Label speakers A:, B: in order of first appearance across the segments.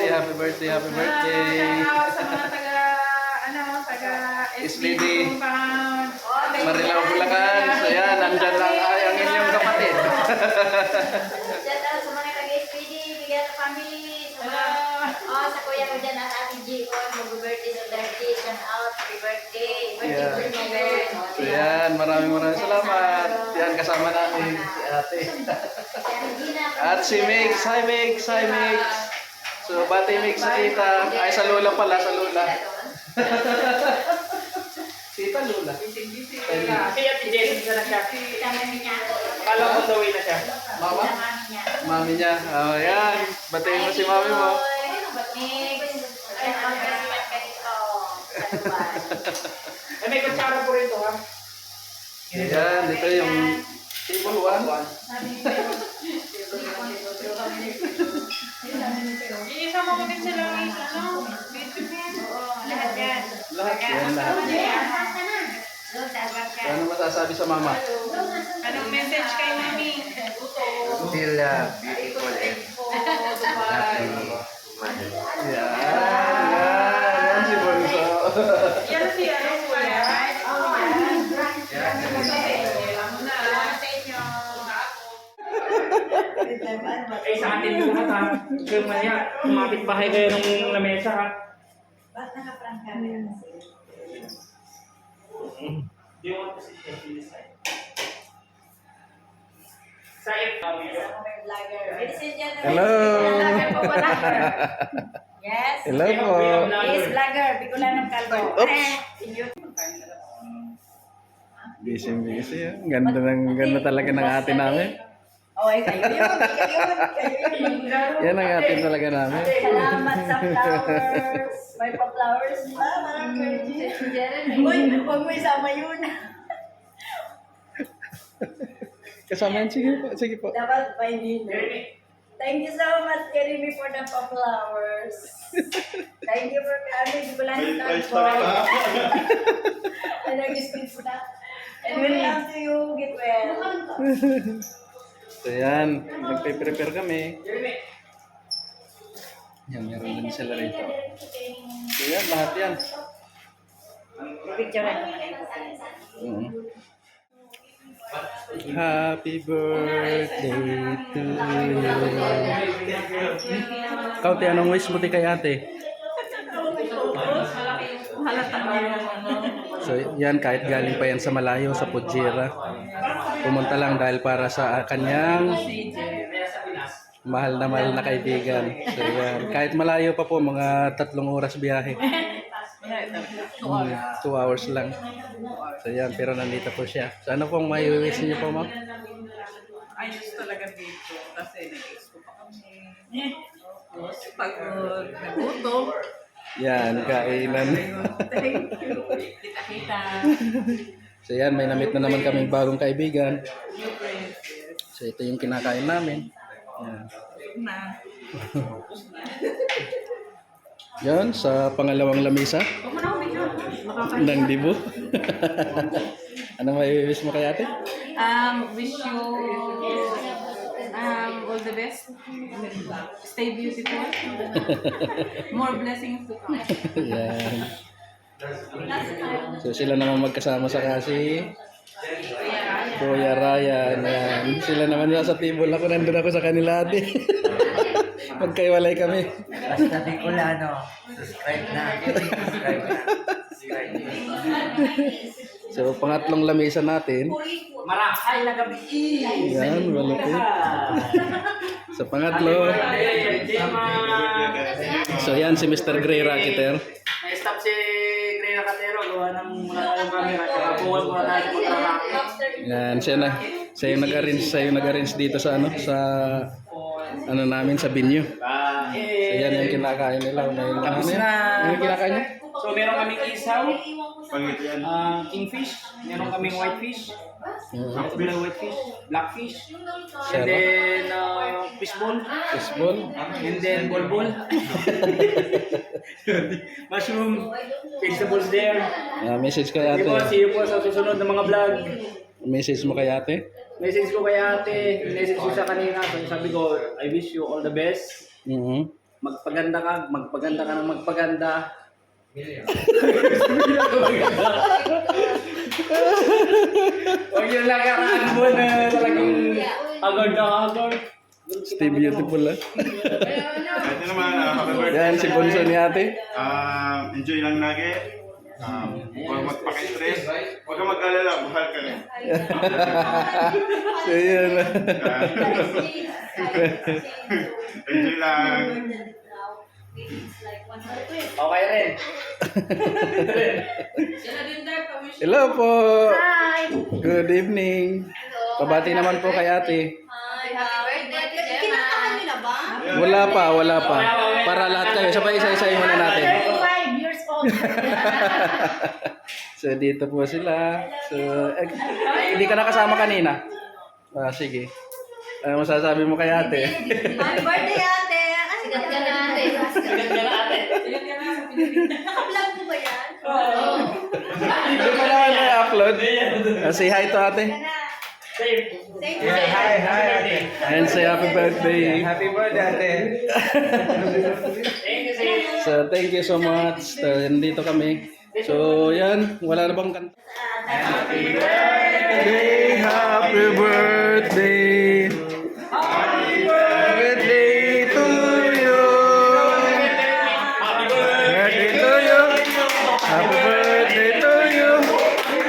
A: birthday, happy birthday, happy birthday.
B: Sa mga taga
A: SBD.
B: compound.
A: Marilao, Bulacan. So yan, nandyan lang ang inyong kapatid.
C: Shout out sa mga taga-SPD, Bigyan family, sa mga, sa kuya ko dyan at Ate G ko, mag-birthday sa 30, shout out, happy birthday,
A: Yeah.
C: birthday.
A: So yan, maraming salamat. Yan, kasama namin si ate. At si Mix, hi Mix, hi Mix. So, bati Mix sa tita. Ay, sa lola pala, sa lola. Tita lola.
B: Kaya tijesin ka na siya. Akala ko daw na siya.
A: Mama? Mami niya. Oh, yan. Batiin mo si mami mo.
B: Ay, may kutsara po rin ito, ha?
A: Yan, dito yung table 1.
B: Iisa mo kami sila ng lahat yan.
A: Lahat yan, lahat yan. Ano masasabi sa mama?
B: Anong message kay mami?
D: Still beautiful and happy mother.
A: Yan, yan si Bonso.
B: Yan si ano kuya. Eh, sa atin yung lahat, ha? Kung maya, kumapit bahay kayo ng lamesa, ha?
C: Ba't naka-prank camera?
B: Do you want to see Chef in this side? Sa video.
C: Ladies and gentlemen,
A: Hello.
C: vlogger po pala. Yes.
A: Hello po.
C: Yes, vlogger. Bicolanang Calvo.
A: Oops. Busy. Ganda talaga ng ate namin.
C: Okay, kayo yun.
A: Yan ang ate talaga namin.
C: Salamat sa flowers. May pa-flowers pa. Marang virgin. Uy, huwag mo isama yun.
A: Kasama yan, sige po.
C: Dapat pa hindi. Thank you so much, Keremy, for the flowers. Thank you for coming. Bicolanang Calvo. And nag-speak po na. And welcome to you. Get well.
A: So yan, nagpe-prepare kami. Yan, meron din sila rito. So yan, lahat yan.
C: Picture na.
A: Happy birthday to you. Kauti, anong wish mo kay ate? So yan, kahit galing pa yan sa malayo, sa Pujira, pumunta lang dahil para sa kanyang mahal na kaibigan. So yan, kahit malayo pa po, mga 3 oras biyahe. 2 hours lang. So yan, pero nandito po siya. So ano pong may wish niyo po, ma'am?
E: Ayos talaga dito kasi nag-expo pa kami. Pagod, nagutom.
A: Yan, kainan.
E: Thank you. Kita-kita.
A: So yan, may namit na naman kaming bagong kaibigan.
E: New friends.
A: So ito yung kinakain namin. Yan.
E: Na.
A: Yan, sa pangalawang lamisa
E: Huwag mo na ako medyo.
A: ng Dibu. Ano may wish mo kay ate?
E: Wish you all the best. Stay beautiful. More blessings to come.
A: Yan. So sila naman magkasama sa kasi Kuya Ryan. Yan. Sila naman nasa table ako, nandun ako sa kanila ate. Magkaiwalay kami.
D: Basta di ko subscribe na.
A: So pangatlong lamesa natin.
B: Marahay na gabi.
A: Yan, malupit. Sa pangatlo. So yan si Mr. Gray Racketer.
B: Na-stop si Grey Nakatero. Gawa ng mula tayong camera. Kaya buwan muna tayo sa pagkakaki.
A: Yan, siya yung nag-arrange dito sa namin sa venue. So yan yung kinakain nila.
B: Tapos na.
A: Yung kinakain niya?
B: So meron kaming isaw, kingfish, meron kaming whitefish, whitefish, blackfish, and then fishball, and then bolbol, mushroom, vegetables there.
A: Message kay
B: Di po,
A: ate.
B: see you po sa susunod na mga vlog.
A: Message mo kay ate.
B: Message ko kay ate, message ko sa kanina, so sabi ko, I wish you all the best. magpaganda ka ng magpaganda. Huwag yung lagaraan mo na talagang agad na agad.
A: Stay beautiful ah.
F: Ito naman, happy birthday.
A: Yan, si Bunso ni ate.
F: Enjoy lang lagi. Huwag magpaka-stress. Huwag kang mag-alala, buhal ka rin.
A: So yun.
F: Enjoy lang.
B: Okay rin.
A: Hello po.
C: Hi!
A: Good evening. Pabati naman po kay ate.
C: Hi, happy birthday to Gemma!
E: nila ba?
A: Wala pa. Para lahat kayo. Sabay isa-isahin muna natin.
C: 35 years old!
A: So dito po sila. So, hindi ka nakasama kanina? Sige. Ano masasabi mo kay ate?
C: Happy birthday, ate! Sigat ka na, ate.
B: Sigat ka na ate.
C: Naka-vlog mo ba yan?
B: Oo.
A: Hindi pa naman na-upload. Say hi to ate.
B: Safe.
D: Hi, ate.
A: And say happy birthday.
D: Happy birthday, ate.
B: Thank you, safe.
A: So thank you so much. Nandito kami. So yan, wala na bang kanta?
C: Happy
A: Birthday, happy birthday. Happy birthday to you.
B: Happy
A: Birthday to you. Happy birthday to you.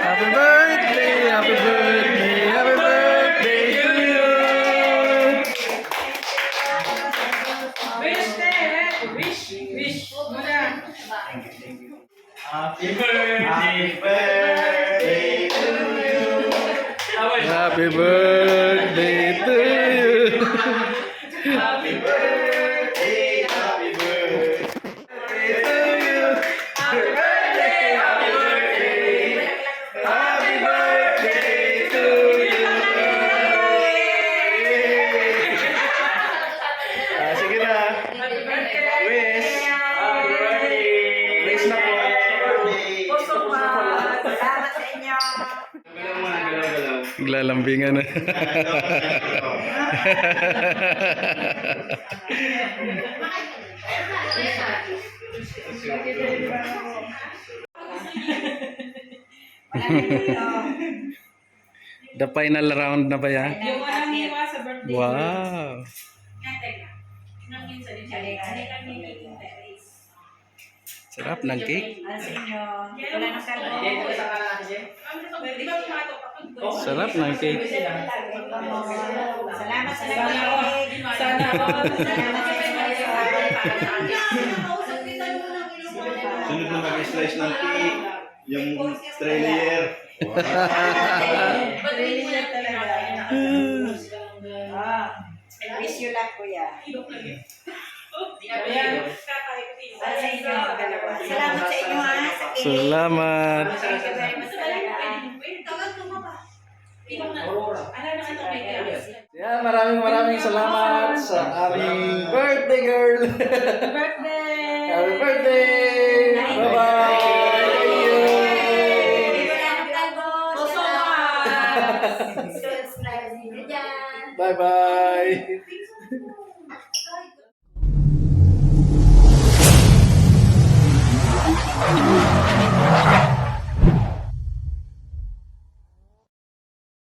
A: Happy birthday, happy birthday, happy birthday to you.
E: Wish. Muna.
B: Happy birthday.
F: Birthday to you.
A: Happy birthday to you.
B: Happy birthday.
F: Happy birthday.
A: To you.
B: Happy birthday. Happy birthday.
A: Happy birthday to you. Sige na. Wish.
B: Happy birthday.
A: Wish na po.
C: Salamat sa inyo!
F: Galaw mo na, galaw.
A: Naglalambingan na. The final round na ba yan?
E: Yung walang hiwa sa birthday.
A: Wow. Sarap ng cake.
C: Wala na kalbo.
B: Dito ka sa kanan, Ate.
E: Di ba pumatok ako?
A: Sarap ng cake.
C: Salamat sa
E: Sana all. Sana all.
F: Sunod na mag-slice ng cake. Yung trailer.
C: Wish you luck, kuya. Para sa inyo, dalawa. Salamat sa inyo, ha, sa cake.
A: Salamat.
C: Thank you very much talaga.
A: Yan, maraming salamat sa aming birthday girl.
E: Birthday!
A: Happy birthday! Bye-bye! Thank you!
C: Wala na kalbo.
E: Also,
C: Subscribe din dyan.
A: Bye-bye!